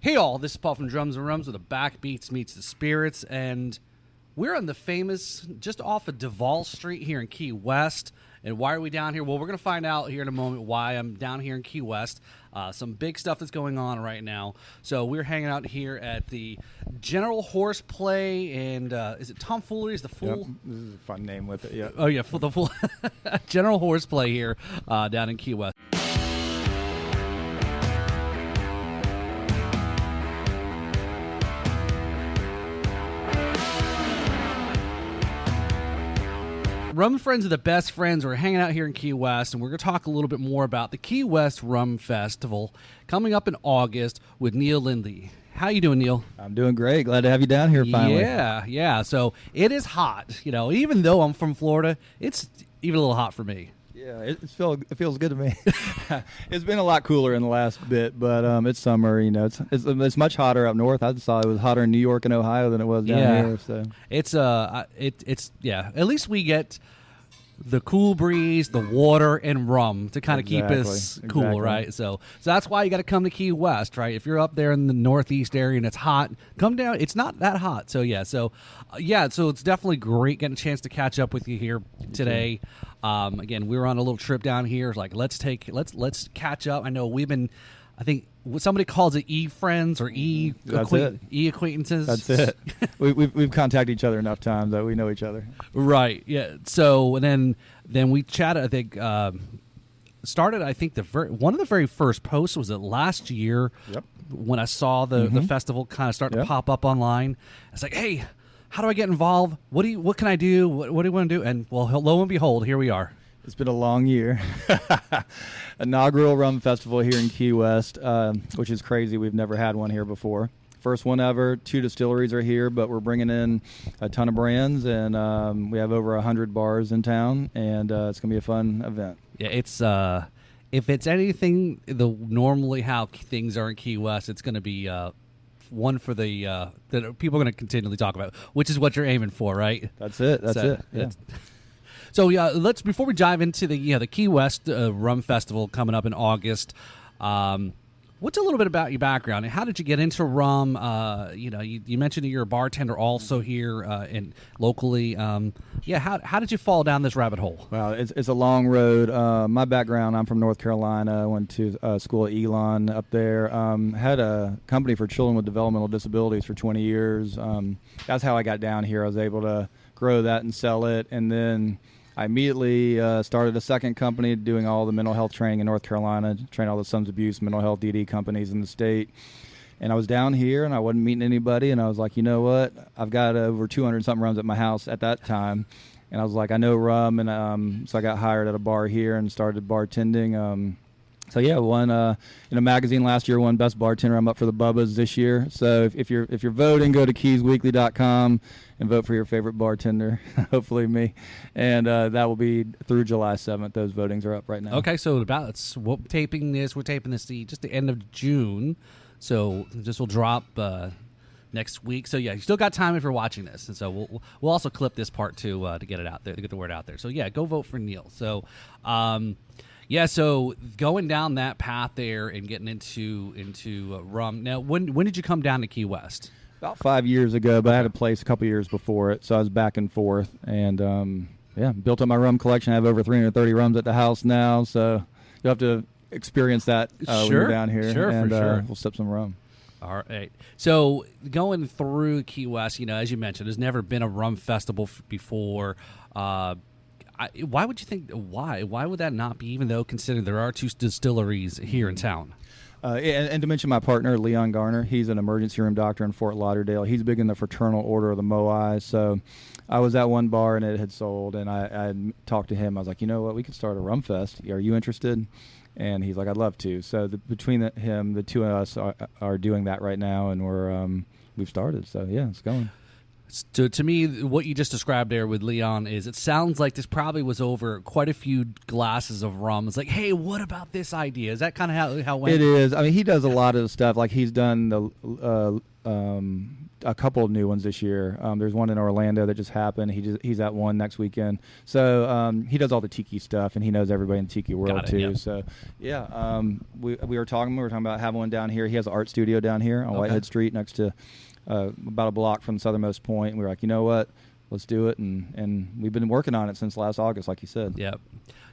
Hey all, this is Paul from Drums and Rums with the Backbeats Meets the Spirits, and we're on the famous, just off of Duval Street here in Key West. And why are we down here? Well, we're going to find out here in a moment why I'm down here in Key West. Some big stuff that's going on right now. So we're hanging out here at the General Horseplay, and is it Tomfoolery? Is the Fool? Yep. This is a fun name with it, yeah. Oh, yeah, the Fool. General Horseplay here down in Key West. Rum friends are the best friends. We're hanging out here in Key West, and we're going to talk a little bit more about the Key West Rum Festival coming up in August with Neil Lindley. How you doing, Neil? I'm doing great. Glad to have you down here finally. Yeah. So it is hot. You know, even though I'm from Florida, it's even a little hot for me. Yeah, it feels good to me. It's been a lot cooler in the last bit, but it's summer. You know, it's much hotter up north. I saw it was hotter in New York and Ohio than it was down here. So it's At least we get the cool breeze, the water, and rum to kind of keep us cool, right? So that's why you got to come to Key West, right? If you're up there in the northeast area and it's hot, come down. It's not that hot, so so it's definitely great getting a chance to catch up with you here today. Again, we were on a little trip down here. Like, let's catch up. I know we've been, I think somebody calls it e-friends or e-acquaintances. That's it. We've contacted each other enough times that we know each other. Right. Yeah. So then we chatted. I think started. I think one of the very first posts was last year. Yep. When I saw the festival kind of start to pop up online. It's like, hey, how do I get involved? What can I do? What do you want to do? And well, lo and behold, here we are. It's been a long year. Inaugural Rum Festival here in Key West, which is crazy. We've never had one here before. First one ever. 2 distilleries are here, but we're bringing in a ton of brands, and we have over 100 bars in town, and it's going to be a fun event. Yeah, it's if it's anything normally how things are in Key West, it's going to be one for that people are going to continually talk about, which is what you're aiming for, right? That's it. Yeah. So let's before we dive into the Key West Rum Festival coming up in August. What's a little bit about your background? How did you get into rum? You mentioned that you're a bartender also here and locally. How did you fall down this rabbit hole? Well, it's a long road. My background, I'm from North Carolina. I went to school at Elon up there. Had a company for children with developmental disabilities for 20 years. That's how I got down here. I was able to grow that and sell it, and then I immediately started a second company doing all the mental health training in North Carolina, train all the substance abuse, mental health, DD companies in the state. And I was down here, and I wasn't meeting anybody, and I was like, you know what? I've got over 200-something rums at my house at that time. And I was like, I know rum, and so I got hired at a bar here and started bartending. Won in a magazine last year, won Best Bartender. I'm up for the Bubbas this year. So if you're voting, go to keysweekly.com and vote for your favorite bartender, hopefully me. And that will be through July 7th. Those votings are up right now. Okay, so we're taping this just the end of June. So this will drop next week. So you still got time if you're watching this. And so we'll also clip this part too to get it out there, to get the word out there. So go vote for Neil. So so going down that path there and getting into rum. Now, when did you come down to Key West? About 5 years ago, but I had a place a couple years before it, so I was back and forth. And, built up my rum collection. I have over 330 rums at the house now, so you'll have to experience that when you're down here. Sure, and for sure. We'll sip some rum. All right. So going through Key West, as you mentioned, there's never been a rum festival before. Why would you think? Why would that not be? Even though considering there are 2 distilleries here in town. And to mention my partner, Leon Garner, he's an emergency room doctor in Fort Lauderdale. He's big in the Fraternal Order of the Moai. So I was at one bar and it had sold, and I had talked to him. I was like, you know what, we could start a rum fest. Are you interested? And he's like, I'd love to. So between the two of us are doing that right now, and we've started. So yeah, it's going. So to me, what you just described there with Leon is it sounds like this probably was over quite a few glasses of rum. It's like, hey, what about this idea? Is that kind of how it went? It is. I mean, he does a lot of stuff. Like he's done a couple of new ones this year. There's one in Orlando that just happened. He's at one next weekend. So he does all the tiki stuff, and he knows everybody in the tiki world too. Yep. So yeah, we were talking about having one down here. He has an art studio down here on Whitehead Street next to about a block from the southernmost point. And we were like, you know what? Let's do it, and we've been working on it since last August, like you said. Yep.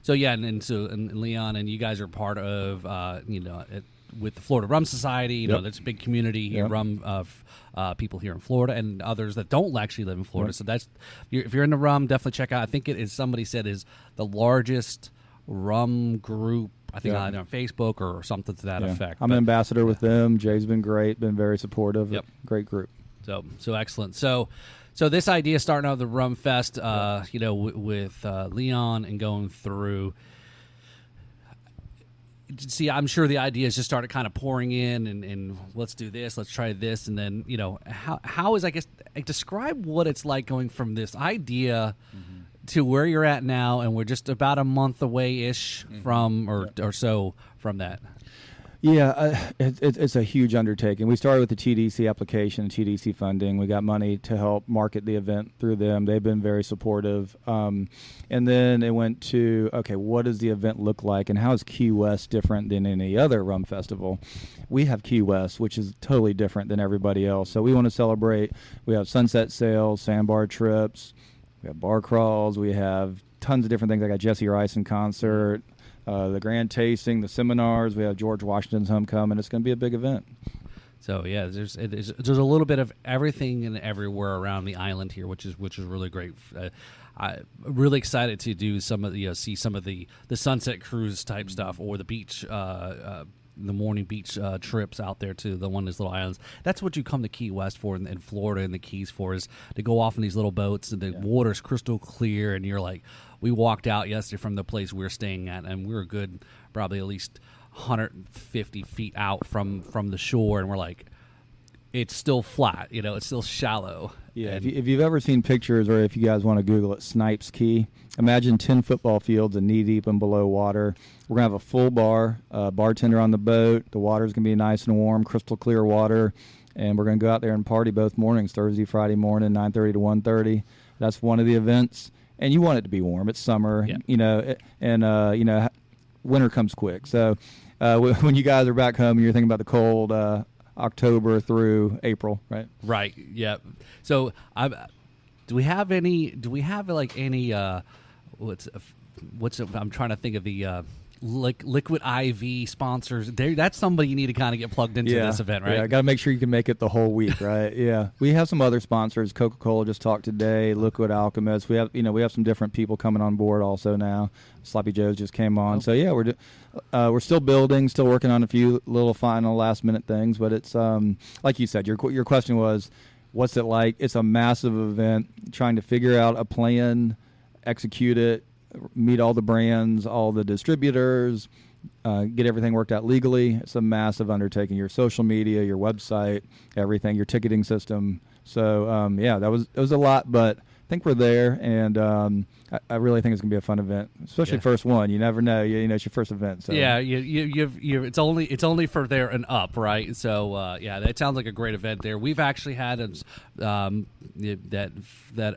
So yeah, and Leon and you guys are part of with the Florida Rum Society. You know, there's a big community here, rum of people here in Florida, and others that don't actually live in Florida. So that's if you're into rum, definitely check out. I think it is somebody said is the largest rum group. I think either on Facebook or something to that effect. I'm an ambassador with them. Jay's been great, been very supportive. Yep. Great group. So excellent. So this idea starting out the Rum Fest, with Leon and going through. See, I'm sure the ideas just started kind of pouring in, and let's do this, let's try this, and then how is, I guess, describe what it's like going from this idea to where you're at now, and we're just about a month away ish from or so from that. Yeah, it's a huge undertaking. We started with the TDC application, TDC funding. We got money to help market the event through them. They've been very supportive. And then it went to, okay, what does the event look like, and how is Key West different than any other rum festival? We have Key West, which is totally different than everybody else. So we want to celebrate. We have sunset sails, sandbar trips, we have bar crawls, we have tons of different things. I got Jesse Rice in concert. The grand tasting, the seminars. We have George Washington's homecoming. It's going to be a big event. So yeah, there's a little bit of everything and everywhere around the island here, which is really great. I'm really excited to do some of the see some of the sunset cruise type stuff, or the beach. The morning beach trips out there to one of these little islands. That's what you come to Key West for, in Florida and the Keys for, is to go off on these little boats, and the water's crystal clear, and you're like, we walked out yesterday from the place we were staying at, and we were good probably at least 150 feet out from the shore, and we're like, it's still flat, it's still shallow. Yeah, if you've ever seen pictures, or if you guys want to Google it, Snipes Key, imagine 10 football fields and knee-deep and below water. We're going to have a full bar, bartender on the boat. The water's going to be nice and warm, crystal clear water, and we're going to go out there and party both mornings, Thursday, Friday morning, 9:30 to 1:30. That's one of the events, and you want it to be warm. It's summer, and winter comes quick. So when you guys are back home and you're thinking about the cold, October through April, right? Right. Yeah. So, do we have any? I'm trying to think of the Liquid IV sponsors. That's somebody you need to kind of get plugged into this event, right? Yeah, got to make sure you can make it the whole week, right? Yeah. We have some other sponsors. Coca-Cola just talked today. Liquid Alchemist. We have some different people coming on board also now. Sloppy Joe's just came on. Okay. So yeah, we're still building, still working on a few little final last minute things, but it's like you said, your question was, what's it like? It's a massive event, trying to figure out a plan, execute it, meet all the brands, all the distributors, get everything worked out legally. It's a massive undertaking. Your social media, your website, everything, your ticketing system. So it was a lot, but I think we're there, and I really think it's gonna be a fun event, especially first one. You never know. It's your first event. So yeah, it's only for there and up, right? So that sounds like a great event there. We've actually had that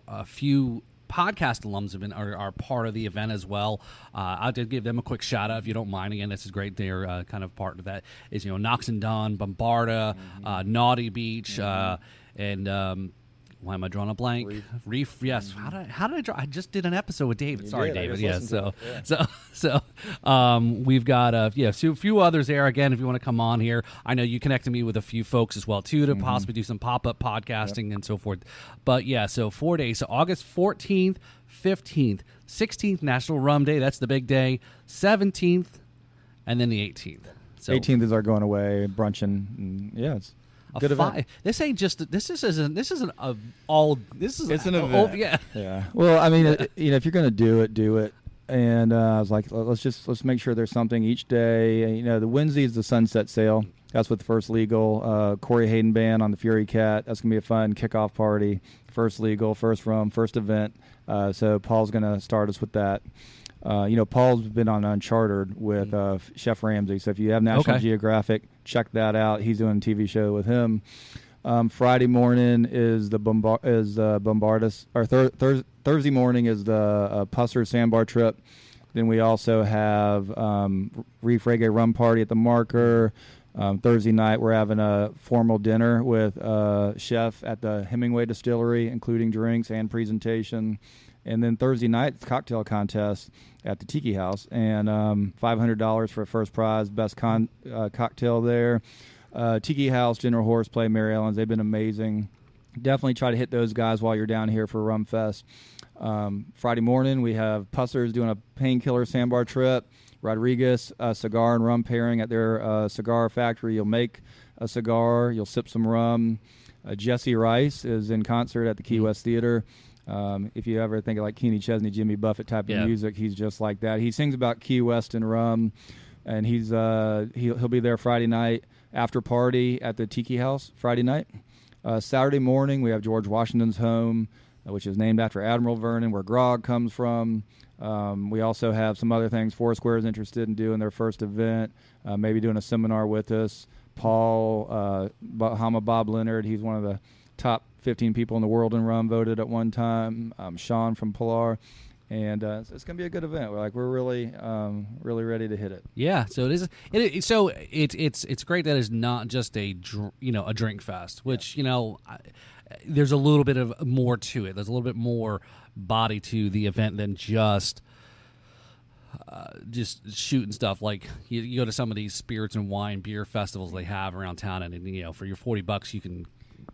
a few podcast alums are part of the event as well. I did give them a quick shout out if you don't mind. Again, this is great. They're kind of part of that. Is Knox and Dunn, Bombarda, Naughty Beach, and why am I drawing a blank? Reef. Yes. How did I draw? I just did an episode with David. Sorry, David. Yeah. So we've got a few others there. Again, if you want to come on here, I know you connected me with a few folks as well too to possibly do some pop up podcasting and so forth. But yeah, so 4 days. So August 14th, 15th, 16th, National Rum Day. That's the big day. 17th, and then the 18th. So 18th is our going away brunching. And it's good event. This ain't just. This isn't a all. This is. It's an event. Yeah. Well, I mean, if you're going to do it. And I was like, let's make sure there's something each day. The Wednesday is the sunset sail. That's with First Legal. Corey Hayden Band on the Fury Cat. That's going to be a fun kickoff party. First Legal, first rum, first event. So Paul's going to start us with that. Paul's been on Uncharted with Chef Ramsay. So if you have National Geographic, check that out. He's doing a TV show with him. Friday morning is the Bombardus, or Thursday morning is the Pusser Sandbar trip. Then we also have Reef Reggae Rum Party at the Marker. Thursday night we're having a formal dinner with chef at the Hemingway Distillery, including drinks and presentation. And then Thursday night, it's cocktail contest at the Tiki House, and $500 for a first prize, best cocktail there. Tiki House, General Horseplay, Mary Ellen's, they've been amazing. Definitely try to hit those guys while you're down here for Rum Fest. Friday morning, we have Pussers doing a painkiller sandbar trip. Rodriguez cigar and rum pairing at their cigar factory. You'll make a cigar, you'll sip some rum. Jesse Rice is in concert at the Key West Theater. If you ever think of like Kenny Chesney, Jimmy Buffett type of music, he's just like that. He sings about Key West and rum, and he'll be there Friday night after party at the Tiki House Friday night. Saturday morning, we have George Washington's home, which is named after Admiral Vernon, where grog comes from. We also have some other things. Foursquare is interested in doing their first event, maybe doing a seminar with us. Paul, Bahama Bob Leonard, he's one of the top 15 people in the world in rum, voted at one time. Sean from Pilar. And so it's going to be a good event. We're really, really ready to hit it. Yeah, so it is. It's great that it's not just a drink fest, which there's a little bit of more to it. There's a little bit more body to the event than just shooting stuff. Like you go to some of these spirits and wine beer festivals they have around town, and for your $40 you can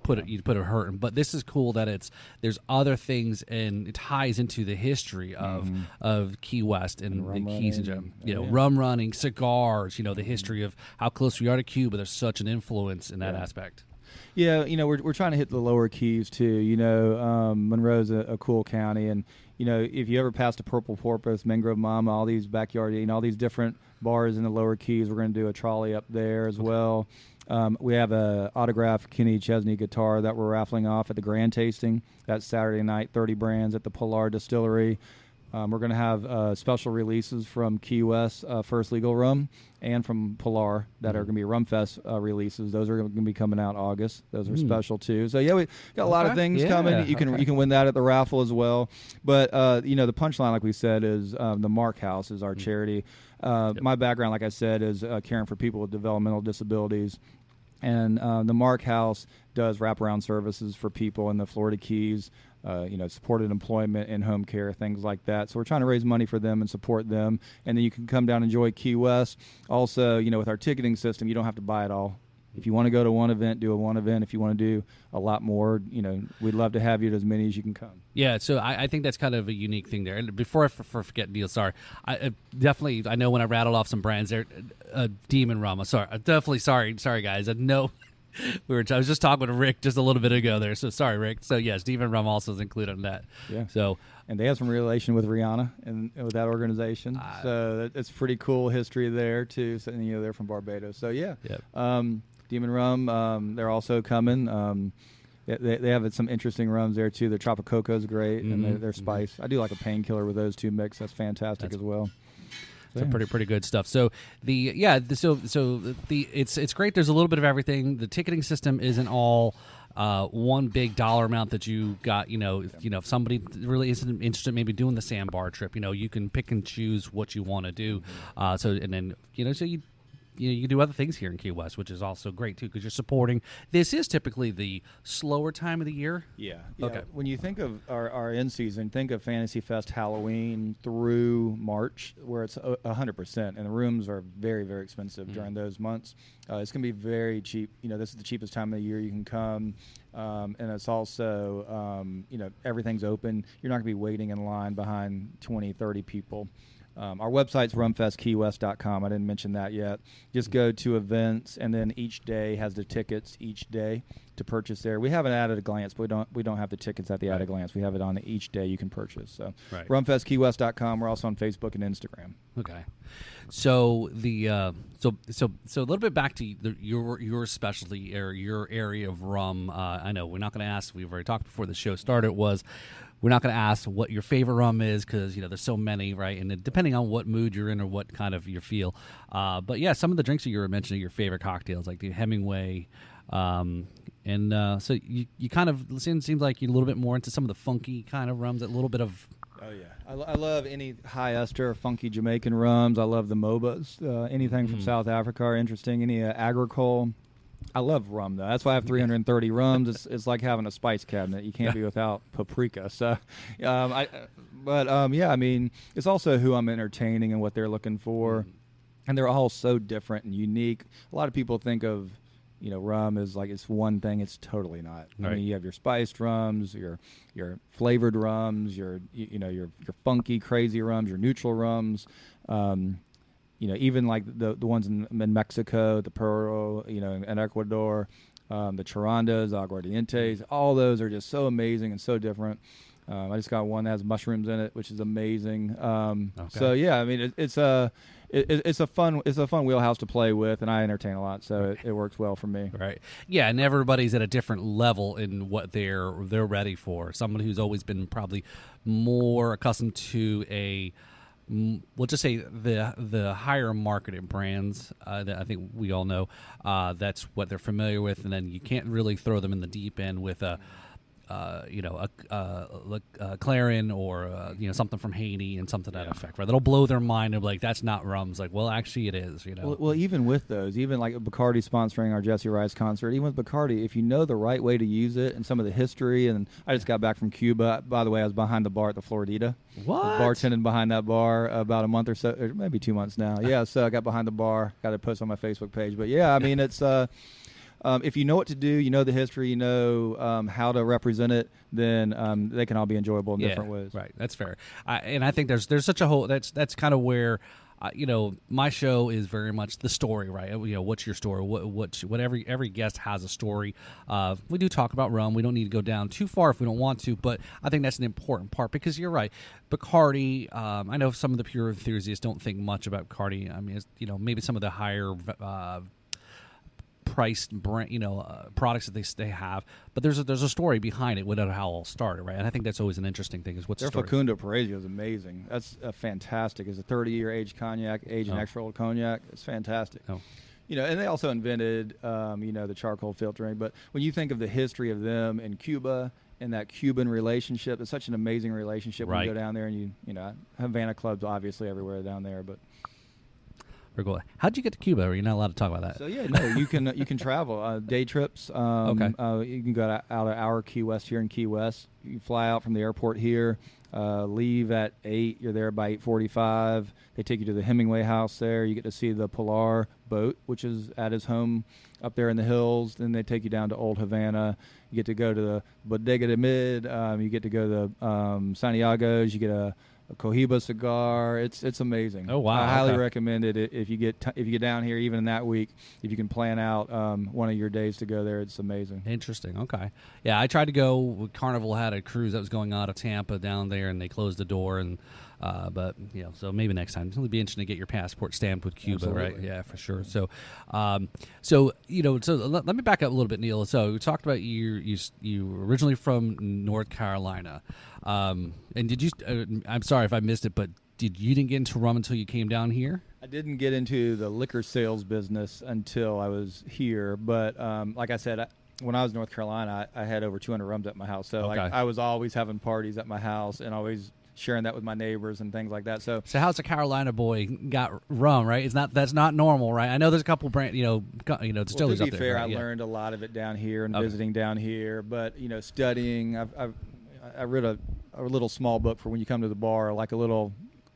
put a hurting. But this is cool that there's other things, and it ties into the history of Key West and the Keys, rum running, cigars, the history of how close we are to Cuba. There's such an influence in that aspect. Yeah, we're trying to hit the lower Keys too. Monroe's a cool county, and if you ever pass the Purple Porpoise, Mangrove Mama, all these backyard, all these different bars in the lower Keys, we're going to do a trolley up there as well. We have a autographed Kenny Chesney guitar that we're raffling off at the Grand Tasting. That's Saturday night, 30 brands at the Pilar Distillery. We're going to have special releases from Key West First Legal Rum and from Pilar that are going to be Rum Fest releases. Those are going to be coming out August. Those are special too. So we got a lot of things coming. You can win that at the raffle as well. But the punchline, like we said, is the Mark House is our charity. My background, like I said, is caring for people with developmental disabilities. And the Mark House does wraparound services for people in the Florida Keys, supported employment and home care, things like that. So we're trying to raise money for them and support them. And then you can come down and enjoy Key West. Also, with our ticketing system, you don't have to buy it all. If you want to go to one event, do one event. If you want to do a lot more, we'd love to have you at as many as you can come. Yeah, so I think that's kind of a unique thing there. And before I forget, Neil, sorry, I know when I rattled off some brands there, Demon Rum. Sorry guys. I know I was just talking with Rick just a little bit ago there. So sorry, Rick. So yes, Demon Rum also is included in that. Yeah. So. And they have some relation with Rihanna and with that organization. So it's pretty cool history there too. So, they're from Barbados. So yeah. Yep. Demon Rum, they're also coming. They have some interesting rums there too. Their Tropicoco is great, and their spice. I do like a painkiller with those two mix. That's fantastic as well. So pretty good stuff. So it's great. There's a little bit of everything. The ticketing system isn't all one big dollar amount that you got. If somebody really isn't interested, maybe doing the sandbar trip, you can pick and choose what you want to do. You do other things here in Key West, which is also great too, because you're supporting. This is typically the slower time of the year. Yeah. Okay. When you think of our in season, think of Fantasy Fest, Halloween through March, where it's 100%, and the rooms are very, very expensive during those months. It's going to be very cheap. This is the cheapest time of the year you can come, and it's also, everything's open. You're not going to be waiting in line behind 20, 30 people. Our website's rumfestkeywest.com. I didn't mention that yet. Just go to events, and then each day has the tickets each day. to purchase there. We have it at a glance, but we don't have the tickets at the at a glance. We have it on each day you can purchase. So rumfestkeywest.com. We're also on Facebook and Instagram. Okay. So so a little bit back to your specialty or your area of rum. I know we're not going to ask. We've already talked before the show started. We're not going to ask what your favorite rum is because there's so many, right? And depending on what mood you're in or what kind of you feel. But yeah, some of the drinks that you were mentioning, your favorite cocktails, like the Hemingway. So you kind of seems like you're a little bit more into some of the funky kind of rums, a little bit of. Oh yeah, I love any high ester, funky Jamaican rums. I love the MOBAs. Anything from South Africa are interesting. Any agricole. I love rum though. That's why I have 330 rums. It's like having a spice cabinet. You can't be without paprika. So, yeah. I mean, it's also who I'm entertaining and what they're looking for, and they're all so different and unique. A lot of people think of rum is like it's one thing. It's totally not. Right. I mean, you have your spiced rums, your flavored rums, your funky, crazy rums, your neutral rums. Even like the ones in Mexico, the Pearl, and Ecuador, the Charandas, Aguardientes. All those are just so amazing and so different. I just got one that has mushrooms in it, which is amazing. So yeah, I mean, it's a fun wheelhouse to play with, and I entertain a lot, so it works well for me. Right. Yeah, and everybody's at a different level in what they're ready for. Someone who's always been probably more accustomed to we'll just say the higher marketed brands that I think we all know. That's what they're familiar with, and then you can't really throw them in the deep end with a Clarin or something from Haiti and something to that effect. Right? That'll blow their mind and be like, that's not rum. It's like, well, actually, it is. Well, even with those, even like Bacardi sponsoring our Jesse Rice concert, even with Bacardi, if you know the right way to use it and some of the history, and I just got back from Cuba. By the way, I was behind the bar at the Floridita. What? Bartending behind that bar about a month or so, or maybe 2 months now. Yeah, so I got behind the bar. Got to post on my Facebook page. But yeah, I mean, it's. If you know what to do, you know the history, you know how to represent it, then they can all be enjoyable in different ways. Right, that's fair. And I think there's such a whole. That's kind of where. My show is very much the story, right? What's your story? What every guest has a story. We do talk about rum. We don't need to go down too far if we don't want to, but I think that's an important part because you're right. Bacardi, I know some of the pure enthusiasts don't think much about Bacardi. I mean, maybe some of the higher priced brand, products that they have, but there's a story behind it, how it all started, right? And I think that's always an interesting thing. Is what's the story? Facundo Parejo is amazing. That's fantastic. It's a 30-year aged cognac, aged in extra old cognac. It's fantastic. And they also invented, the charcoal filtering. But when you think of the history of them in Cuba and that Cuban relationship, it's such an amazing relationship when you go down there and Havana clubs obviously everywhere down there, but. How'd you get to Cuba? Or you're not allowed to talk about that? So you can travel day trips. Okay. You can go out of our Key West here in Key West. You fly out from the airport here, leave at 8. You're there by 8:45. They take you to the Hemingway house there. You get to see the Pilar boat, which is at his home up there in the hills. Then they take you down to Old Havana. You get to go to the Bodega de Mid. You get to go to Santiago's. You get a Cohiba cigar. It's amazing. Oh wow! I highly recommend it if you get down here even in that week. If you can plan out one of your days to go there, it's amazing. Interesting. Okay. Yeah, I tried to go. Carnival had a cruise that was going out of Tampa down there, and they closed the door. And but so maybe next time. It'll be interesting to get your passport stamped with Cuba, Absolutely. right? Yeah, for sure. So, so let me back up a little bit, Neil. So we talked about you originally from North Carolina. And did you? I'm sorry if I missed it, but you didn't get into rum until you came down here? I didn't get into the liquor sales business until I was here. But like I said, when I was in North Carolina, I had over 200 rums at my house. So I was always having parties at my house and always sharing that with my neighbors and things like that. So how's a Carolina boy got rum? Right? That's not normal, right? I know there's a couple brand, distilleries to be up there. fair, right? I learned a lot of it down here and visiting down here. But studying, I read a little small book for when you come to the bar, like a little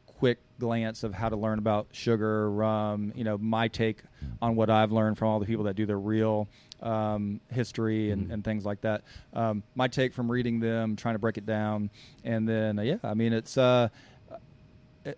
quick glance of how to learn about sugar, rum, my take on what I've learned from all the people that do the real history and things like that. My take from reading them, trying to break it down. And then, it's a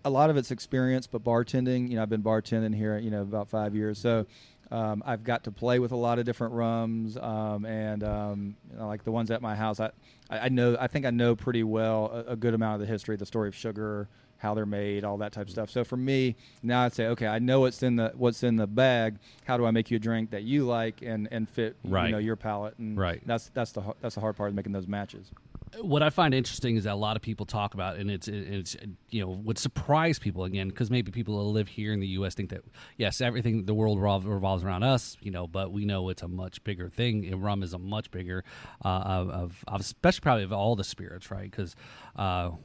lot of it's experience, but bartending, I've been bartending here, about 5 years. So I've got to play with a lot of different rums, and like the ones at my house, I think I know pretty well a good amount of the history, the story of sugar, how they're made, all that type of stuff. So for me, now I'd say, okay, I know what's in the bag. How do I make you a drink that you like and fit your palate? And that's the hard part of making those matches. What I find interesting is that a lot of people talk about, and it's would surprise people again, because maybe people who live here in the U.S. think that yes, everything the world revolves around us, but we know it's a much bigger thing. And rum is a much bigger of especially probably of all the spirits, right? Because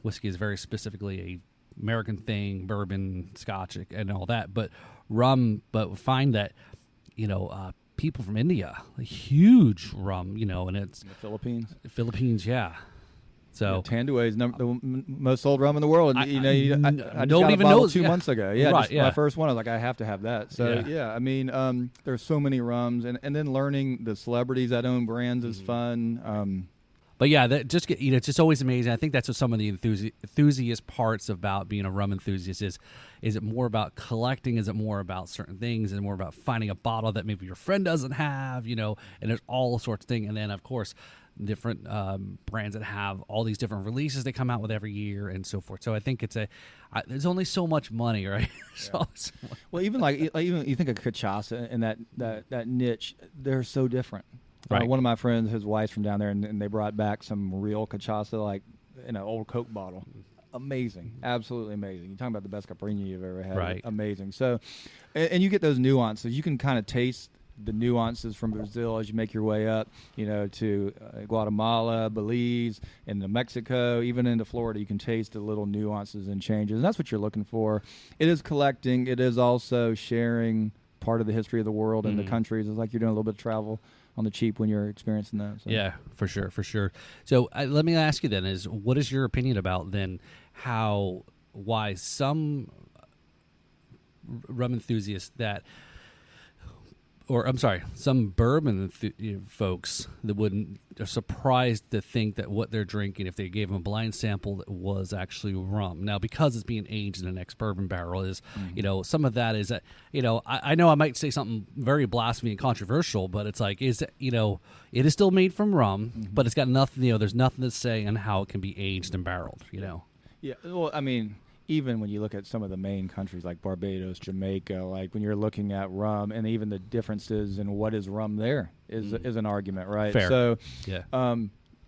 whiskey is very specifically a American thing, bourbon, Scotch, and all that. But rum, find that people from India, a huge rum, and it's in the Philippines, yeah. So Tanduay is the most sold rum in the world. I don't even know 2 months ago. Yeah, right, my first one. I was like, I have to have that. So I mean, there's so many rums, and then learning the celebrities that own brands is fun. But yeah, it's just always amazing. I think that's what some of the enthusiast parts about being a rum enthusiast is. Is it more about collecting? Is it more about certain things? Is it more about finding a bottle that maybe your friend doesn't have? And there's all sorts of things. And then, of course, different brands that have all these different releases they come out with every year and so forth. So I think there's only so much money, right? Yeah. Well, even even you think of cachaça and that niche, they're so different. Right. One of my friends, his wife's from down there, and they brought back some real cachaça, like in an old Coke bottle. Amazing, absolutely amazing. You're talking about the best caipirinha you've ever had. Right. Amazing. So, and you get those nuances. You can kind of taste the nuances from Brazil as you make your way up, to Guatemala, Belize, into Mexico, even into Florida. You can taste the little nuances and changes, and that's what you're looking for. It is collecting. It is also sharing part of the history of the world and the countries. It's like you're doing a little bit of travel on the cheap when you're experiencing that. So. Yeah, for sure. So let me ask you then: what is your opinion about then why some rum enthusiasts some bourbon folks that are surprised to think that what they're drinking, if they gave them a blind sample, that was actually rum. Now, because it's being aged in an ex-bourbon barrel, is some of that is that I know I might say something very blasphemy and controversial, but it's like it is still made from rum, but it's got nothing. There's nothing to say on how it can be aged and barreled. Yeah. Well, I mean, even when you look at some of the main countries like Barbados, Jamaica, like when you're looking at rum and even the differences in what is rum there is an argument, right? Fair. So, yeah.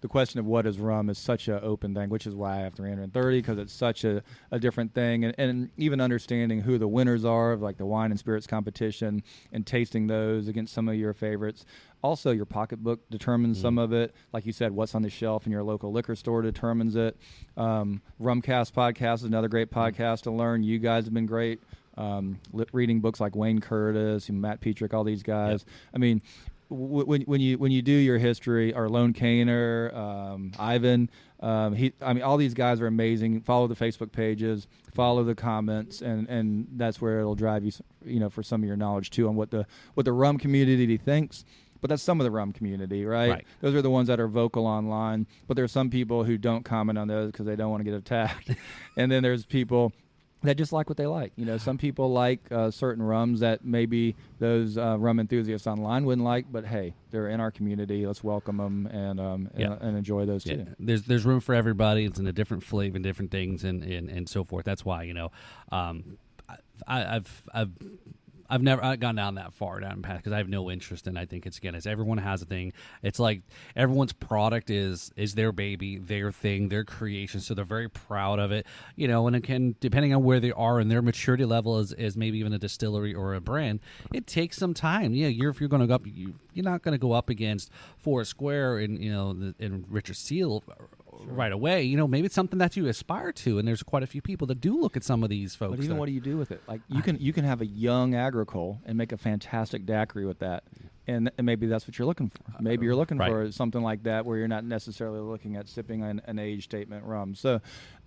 The question of what is rum is such an open thing, which is why I have 330, because it's such a different thing. And even understanding who the winners are of like the wine and spirits competition and tasting those against some of your favorites. Also, your pocketbook determines some of it. Like you said, what's on the shelf in your local liquor store determines it. Rumcast podcast is another great podcast to learn. You guys have been great. Reading books like Wayne Curtis and Matt Petrick, all these guys. Yep. I mean, when you do your history, or Lone Kaner, Ivan, all these guys are amazing. Follow the Facebook pages, follow the comments, and that's where it'll drive you, for some of your knowledge too on what the rum community thinks. But that's some of the rum community, right? Those are the ones that are vocal online. But there are some people who don't comment on those because they don't want to get attacked. And then there's people that just like what they like. Some people like certain rums that maybe those rum enthusiasts online wouldn't like. But hey, they're in our community. Let's welcome them and enjoy those too. There's room for everybody. It's in a different flavor and different things and so forth. That's why I've never gone down that far down the path because I have no interest in. I think it's everyone has a thing. It's like everyone's product is their baby, their thing, their creation. So they're very proud of it, and it can, depending on where they are in their maturity level as maybe even a distillery or a brand, it takes some time. Yeah, if you're going to go up, you're not going to go up against Forest Square and Richard Seal right away. Maybe it's something that you aspire to, and there's quite a few people that do look at some of these folks. But even what do you do with it? Like you can have a young agricole and make a fantastic daiquiri with that, and maybe that's what you're looking for. Maybe you're looking for something like that where you're not necessarily looking at sipping an age statement rum. So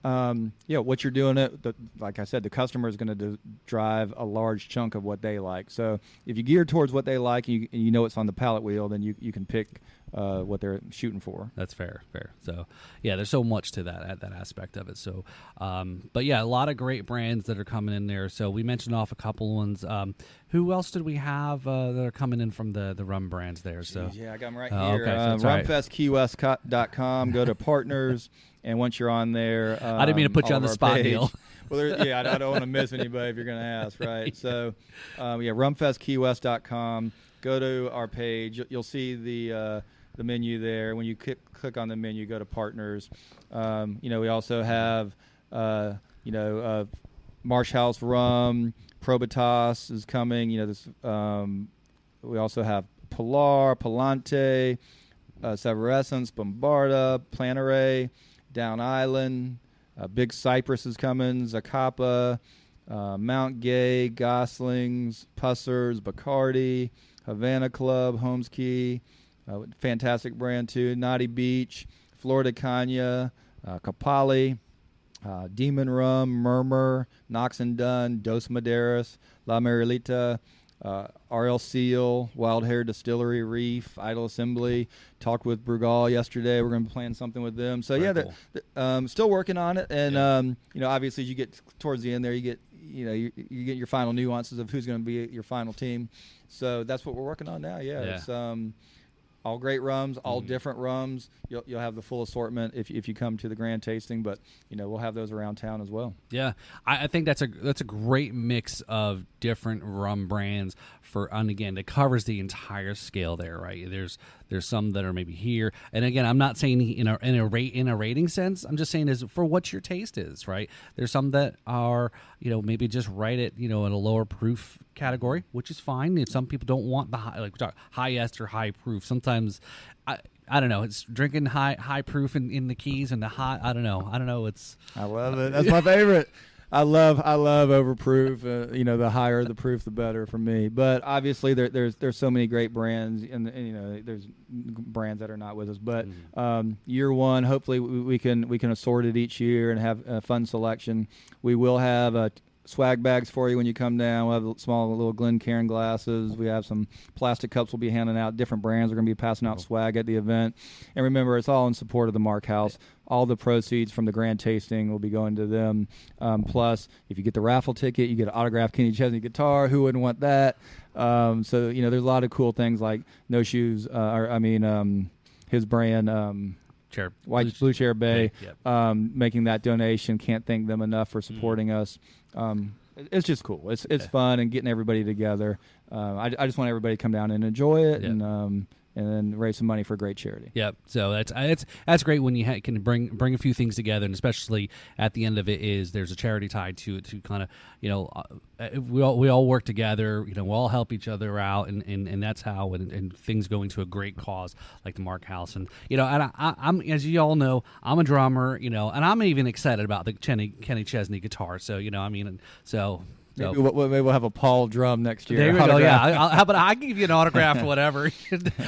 What you're doing, like I said, the customer is going to drive a large chunk of what they like. So if you gear towards what they like, and you know it's on the pallet wheel, then you can pick what they're shooting for. That's fair. So, yeah, there's so much to that aspect of it. So, but yeah, a lot of great brands that are coming in there. So we mentioned off a couple ones. Who else did we have that are coming in from the rum brands there? So yeah, I got them right here. Okay, so RumFestKeyWest.com. Go to partners, and once you're on there, I didn't mean to put you on the spot, Neil. Well, I don't want to miss anybody if you're going to ask, right? So, RumFestKeyWest.com. Go to our page. You'll see the menu there. When you click on the menu, go to partners. We also have, Marsh House Rum, Probitas is coming. We also have Pilar, Palante, Severescence, Bombarda, Planere, Down Island, Big Cypress is coming, Zacapa, Mount Gay, Goslings, Pussers, Bacardi, Havana Club, Holmes Key, fantastic brand too, Naughty Beach, Florida Cana, Capali, Demon Rum, Murmur, Knox and Dunn, Dos Maderas, La Marilita, RL Seal, Wild Hair Distillery, Reef, Idle Assembly. Talked with Brugal yesterday. We're going to be playing something with them. So Very cool. Still working on it. And obviously, as you get towards the end there, you get your final nuances of who's going to be your final team. So that's what we're working on now. Yeah. It's all great rums, all different rums. You'll have the full assortment if you come to the grand tasting, but we'll have those around town as well. Yeah, I think that's a great mix of different rum brands and again, it covers the entire scale there, right? There's some that are maybe here, and again, I'm not saying in a rating sense. I'm just saying is for what your taste is, right? There's some that are maybe just right at in a lower proof category, which is fine. If some people don't want the high ester, high proof, sometimes I don't know. It's drinking high proof in the Keys and the hot. I don't know. I love it. That's my favorite. I love overproof. The higher the proof, the better for me. But obviously, there's so many great brands, and there's brands that are not with us. But year one, hopefully we can assort it each year and have a fun selection. We will have swag bags for you when you come down. We'll have small little Glencairn glasses. We have some plastic cups we'll be handing out. Different brands are going to be passing out swag at the event. And remember, it's all in support of the Mark House. All the proceeds from the grand tasting will be going to them. Plus, if you get the raffle ticket, you get an autographed Kenny Chesney guitar. Who wouldn't want that? So, there's a lot of cool things like No Shoes, his brand, Blue Chair Bay, making that donation. Can't thank them enough for supporting us. It's just cool. It's fun and getting everybody together. I just want everybody to come down and enjoy it and then raise some money for a great charity. Yep. So that's great when you can bring a few things together, and especially at the end of it is there's a charity tied to it to kind of we all work together. We'll all help each other out, and that's how and things going to a great cause like the Mark House. And and I'm as you all know, I'm a drummer. And I'm even excited about the Kenny Chesney guitar. So Maybe we'll have a Paul drum next year. There we go. Yeah. How about I give you an autograph or whatever?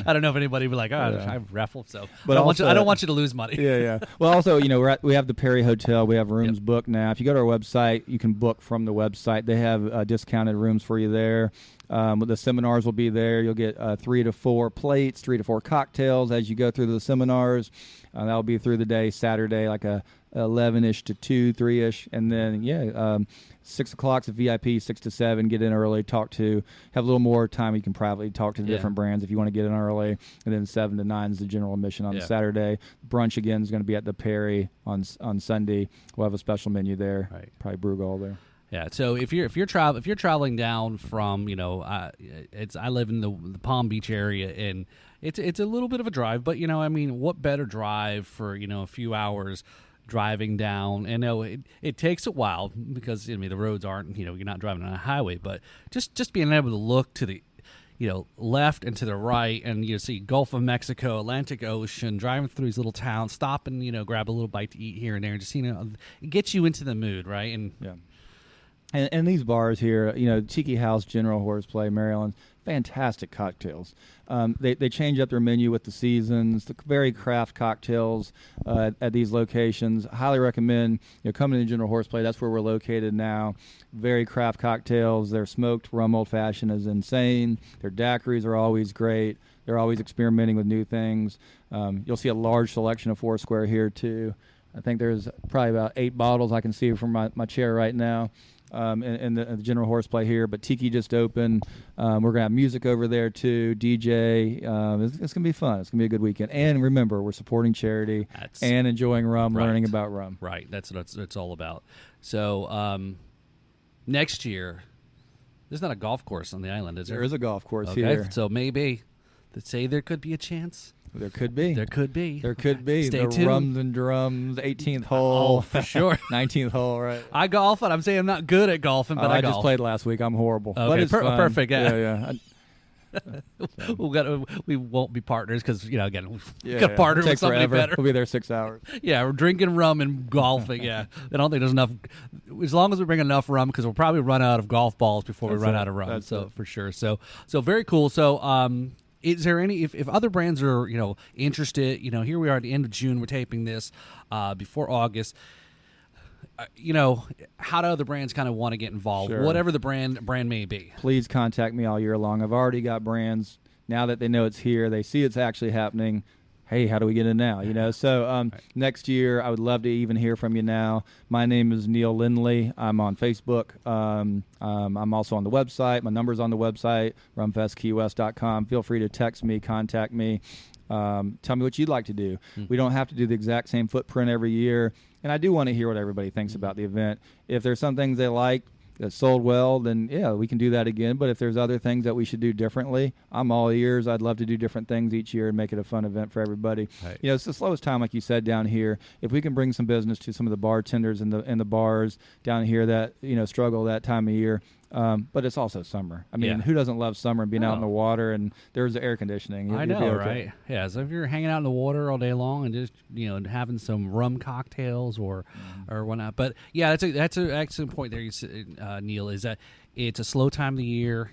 I don't know if anybody would be like, I raffle. So, but I don't want you to lose money. Yeah. Well, also, we have the Perry Hotel. We have rooms booked now. If you go to our website, you can book from the website. They have discounted rooms for you there. The seminars will be there. You'll get 3 to 4 plates, 3 to 4 cocktails as you go through the seminars. That'll be through the day, Saturday, like 11-ish to 2, 3-ish, and then 6 o'clock's a VIP, 6 to 7. Get in early, have a little more time. You can privately talk to the different brands if you want to get in early, and then 7 to 9 is the general admission on Saturday. Brunch again is going to be at the Perry on Sunday. We'll have a special menu there. Right. Probably Brugal there. Yeah, so if you're traveling down from I live in the Palm Beach area, and it's a little bit of a drive, but what better drive for a few hours driving down? And it takes a while because the roads aren't you're not driving on a highway, but just being able to look to the left and to the right, and you see Gulf of Mexico, Atlantic Ocean, driving through these little towns, stop and grab a little bite to eat here and there, and just it gets you into the mood, right? And yeah. And these bars here, Tiki House, General Horseplay, Maryland, fantastic cocktails. They change up their menu with the seasons. The very craft cocktails at these locations. Highly recommend coming to General Horseplay. That's where we're located now. Very craft cocktails. Their smoked rum old fashioned is insane. Their daiquiris are always great. They're always experimenting with new things. You'll see a large selection of Foursquare here too. I think there's probably about 8 bottles I can see from my chair right now. In the General Horseplay here, but Tiki just opened. We're gonna have music over there too, DJ. It's gonna be fun. It's gonna be a good weekend. And remember, we're supporting charity and enjoying rum, learning about rum. Right, that's what it's all about. So next year, there's not a golf course on the island, is there? There is a golf course here. So maybe, let's say there could be a chance. There could be. There could be. There could be. Stay the tuned. Rums and Drums, 18th hole. Oh, for sure. 19th hole, right. I golf, and I'm saying I'm not good at golfing, but I golf. Just played last week. I'm horrible. Okay, but it's fun. Perfect. Yeah. We won't be partners because, again, we got to partner with somebody better. We'll be there 6 hours. Yeah, we're drinking rum and golfing, yeah. I don't think there's enough. As long as we bring enough rum, because we'll probably run out of golf balls before we run out of rum. That's it. For sure. So very cool. So, is there any, if other brands are, interested, here we are at the end of June, we're taping this before August, how do other brands kind of want to get involved, whatever the brand may be? Please contact me all year long. I've already got brands, now that they know it's here, they see it's actually happening. Hey, how do we get in now? So next year, I would love to even hear from you now. My name is Neil Lindley. I'm on Facebook. I'm also on the website. My number's on the website, rumfestkeywest.com. Feel free to text me, contact me. Tell me what you'd like to do. We don't have to do the exact same footprint every year. And I do want to hear what everybody thinks about the event. If there's some things they like, that sold well, then yeah, we can do that again. But if there's other things that we should do differently, I'm all ears. I'd love to do different things each year and make it a fun event for everybody. Right. It's the slowest time, like you said, down here. If we can bring some business to some of the bartenders in the bars down here that struggle that time of year. But it's also summer. I mean, who doesn't love summer and being out in the water, and there's the air conditioning. I know, right? Yeah, so if you're hanging out in the water all day long and just having some rum cocktails or whatnot. But yeah, that's an excellent point there, Neil. Is that it's a slow time of the year.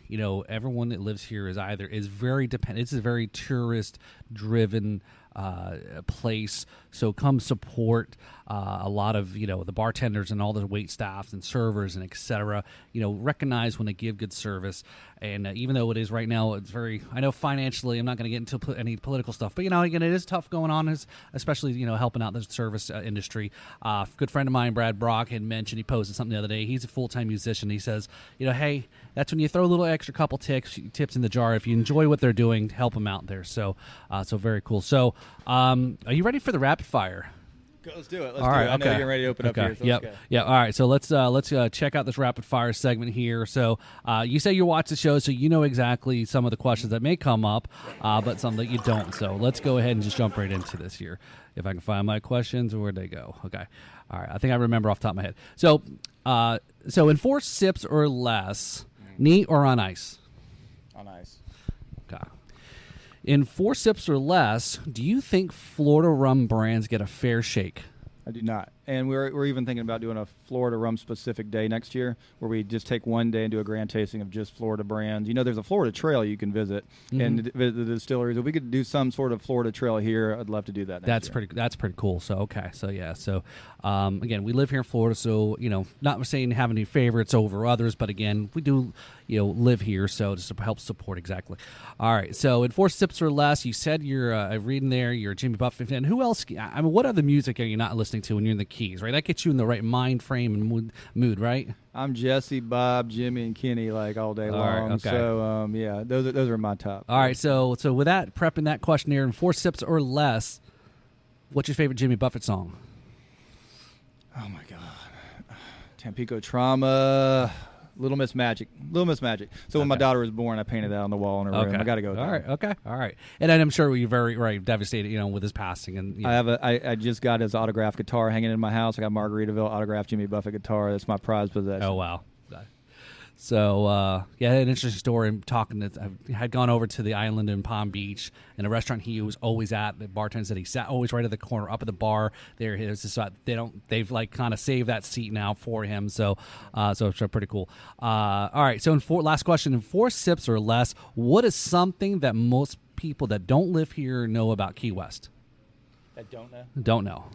Everyone that lives here is very dependent. It's a very tourist driven place, so come support a lot of the bartenders and all the wait staffs and servers and etc. Recognize when they give good service, and even though it is right now, it's very, I know financially, I'm not going to get into any political stuff, but again, it is tough going on, especially helping out the service industry. Good friend of mine, Brad Brock, had mentioned, he posted something the other day. He's a full-time musician. He says, hey, that's when you throw a little extra couple tips in the jar. If you enjoy what they're doing, help them out there. So very cool. So are you ready for the rapid fire? Let's do it. All right, I know you're getting ready to open up here. So let's go. Yeah. All right. So let's check out this rapid fire segment here. So you say you watch the show, so you know exactly some of the questions that may come up, but some that you don't. So let's go ahead and just jump right into this here. If I can find my questions, where'd they go? Okay. All right. I think I remember off the top of my head. So in 4 sips or less, neat or on ice? On ice. Okay. In 4 sips or less, do you think Florida rum brands get a fair shake? I do not. And we're even thinking about doing a Florida rum-specific day next year where we just take one day and do a grand tasting of just Florida brands. There's a Florida trail you can visit and visit the distilleries. If we could do some sort of Florida trail here, I'd love to do that next year. That's pretty cool. So, okay. So, yeah. So, again, we live here in Florida, so, not saying have any favorites over others, but, again, we do, live here, so just to help support exactly. All right. So, in 4 sips or less, you said you're reading there, you're Jimmy Buffett. And who else? I mean, what other music are you not listening to when you're in the Keys, right? That gets you in the right mind frame and mood, right? I'm Jesse, Bob, Jimmy, and Kenny all day long. Right, okay. So, yeah, those are my top. All right, so with that, prepping that question here in 4 sips or less, what's your favorite Jimmy Buffett song? Oh, my God. Tampico Trauma. Little Miss Magic. So when my daughter was born, I painted that on the wall in her room. I got to go with that. All right. And I'm sure you're very devastated, with his passing. And I just got his autographed guitar hanging in my house. I got Margaritaville autographed Jimmy Buffett guitar. That's my prized possession. Oh wow. So, yeah, an interesting story. I'm talking to, I had gone over to the island in Palm Beach, and a restaurant he was always at. The bartender said he sat always right at the corner, up at the bar. There, they've like kind of saved that seat now for him. So, so it's pretty cool. All right. So, last question: in 4 sips or less, what is something that most people that don't live here know about Key West? That don't know. Don't know.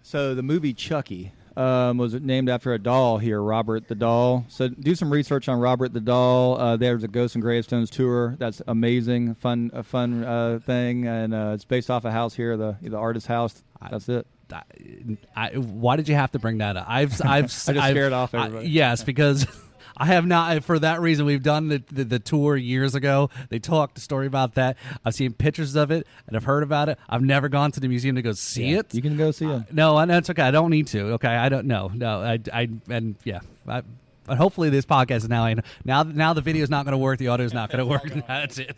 So the movie Chucky was named after a doll here, Robert the Doll. So do some research on Robert the Doll. There's a Ghosts and Gravestones tour. That's amazing, a fun thing, and it's based off a house here, the artist's house. That's it. Why did you have to bring that up? I just scared off everybody. Yes, because I have not. For that reason, we've done the tour years ago. They talked a story about that. I've seen pictures of it and I've heard about it. I've never gone to the museum to go see it. You can go see it. No, it's okay. I don't need to. Okay, I don't know. No, but hopefully this podcast is now the video is not going to work. The audio is not going to work. That's it.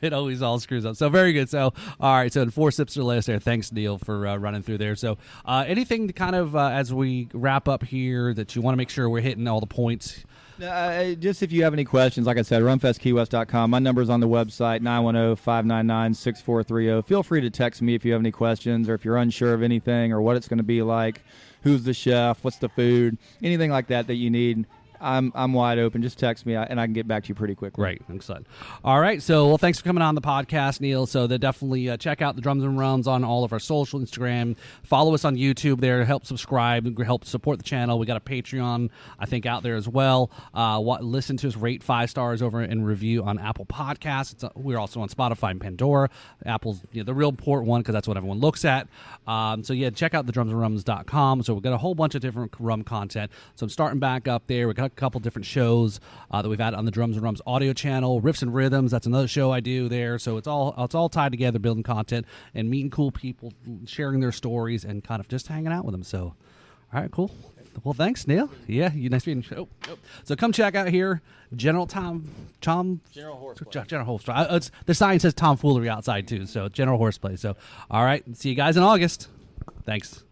It always all screws up. So very good. So all right. So in 4 sips or less there. Thanks, Neil, for running through there. So anything to kind of as we wrap up here that you want to make sure we're hitting all the points. Just if you have any questions, like I said, rumfestkeywest.com. My number's on the website, 910-599-6430. Feel free to text me if you have any questions or if you're unsure of anything or what it's going to be like, who's the chef, what's the food, anything like that you need. I'm wide open. Just text me, and I can get back to you pretty quickly. Great. Excellent. All right. So, well, thanks for coming on the podcast, Neil. So, definitely check out the Drums and Rums on all of our social, Instagram. Follow us on YouTube there. Help subscribe. Help support the channel. We got a Patreon, I think, out there as well. Listen to us, rate 5 stars over and review on Apple Podcasts. We're also on Spotify and Pandora. Apple's the real important one because that's what everyone looks at. So, yeah, check out thedrumsandrums.com. So, we've got a whole bunch of different rum content. So, I'm starting back up there. We got a couple different shows that we've had on the Drums and Rums audio channel. Riffs and Rhythms, that's another show I do there. So it's all tied together, building content and meeting cool people, sharing their stories, and kind of just hanging out with them. So, all right, cool. Well, thanks, Neil. Yeah, nice meeting you. So come check out here, General Horseplay. General Horseplay. The sign says tomfoolery outside too. So General Horseplay. So all right, see you guys in August. Thanks.